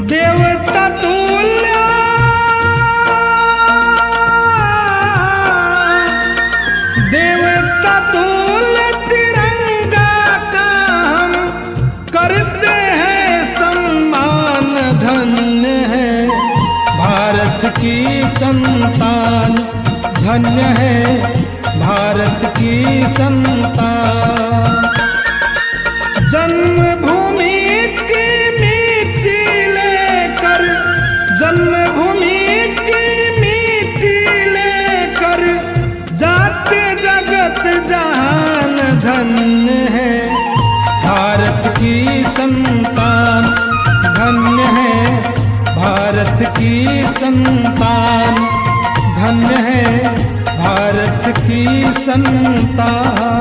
देवता तुल्य देवता तुल्य तिरंगा का हम करते हैं सम्मान। धन्य है भारत की संतान, धन्य है भारत की संतान। जन्मभूमि की मिट्टी लेकर, जन्मभूमि की मिट्टी लेकर जाते जगत जहान। धन्य है भारत की संतान, धन्य है भारत की संतान, धन्य है भारत की संतान।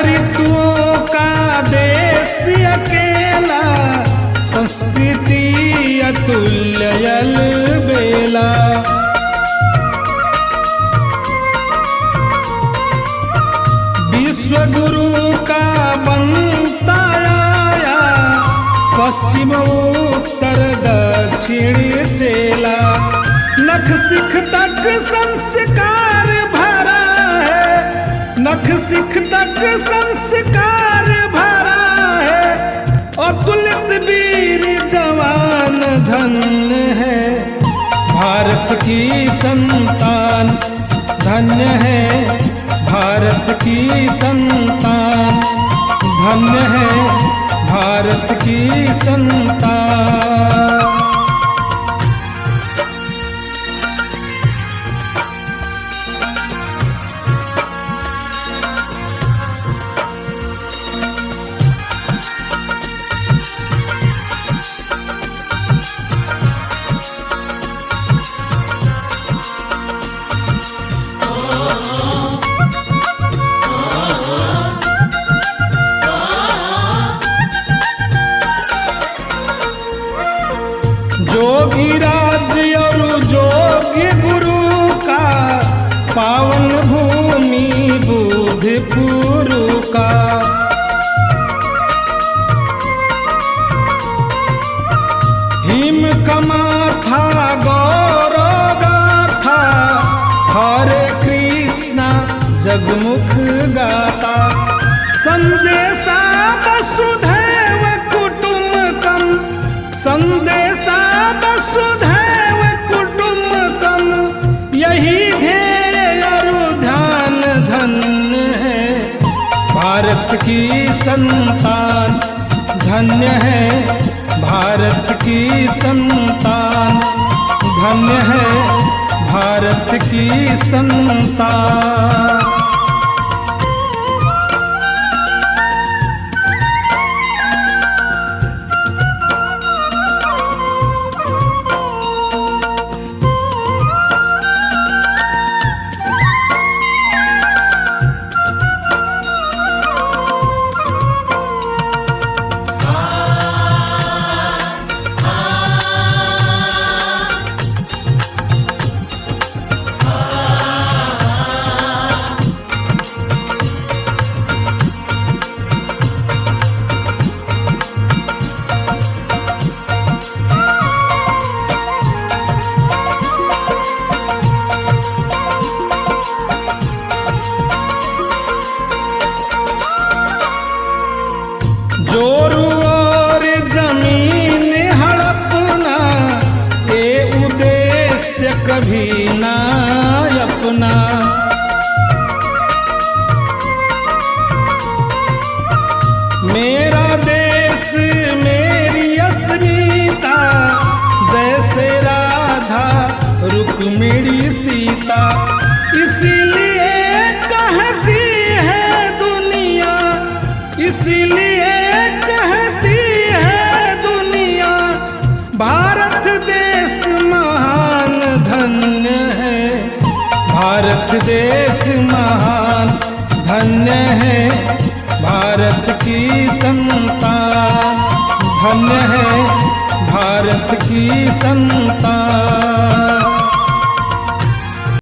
ऋतुओं का देश अकेला, संस्कृति अतुल्य अलबेला। विश्व गुरु का बनता आया, पश्चिम उत्तर दक्षिण चेला। नख सिख तक संस्कार भरा है, नख सिख तक संस्कार भरा है। अतुलित वीर जवान, धन्य है भारत की संतान, धन्य है भारत की संतान, धन्य है भारत की संतान। जोगी राज और जोगी गुरु का, पावन भूमि बुद्धपुर का। हिम कमाथा गौरव गाथा, हरे कृष्णा जगमुख गाता। संदेशा वसुधैव कुटुम्बकम, संदेशा वसुधैव कुटुम्बकम। यही ध्येय ध्यान, धन्य है भारत की संतान, धन्य है भारत की संतान, धन्य है भारत की संतान। मेरा देश मेरी अस्मिता, जैसे राधा रुक्मिणी सीता। इसीलिए कहती है दुनिया, इसीलिए कहती है दुनिया, भारत देश महान धन्य है। भारत देश महान धन्य है, भारत की संतान धन्य है, भारत की संतान।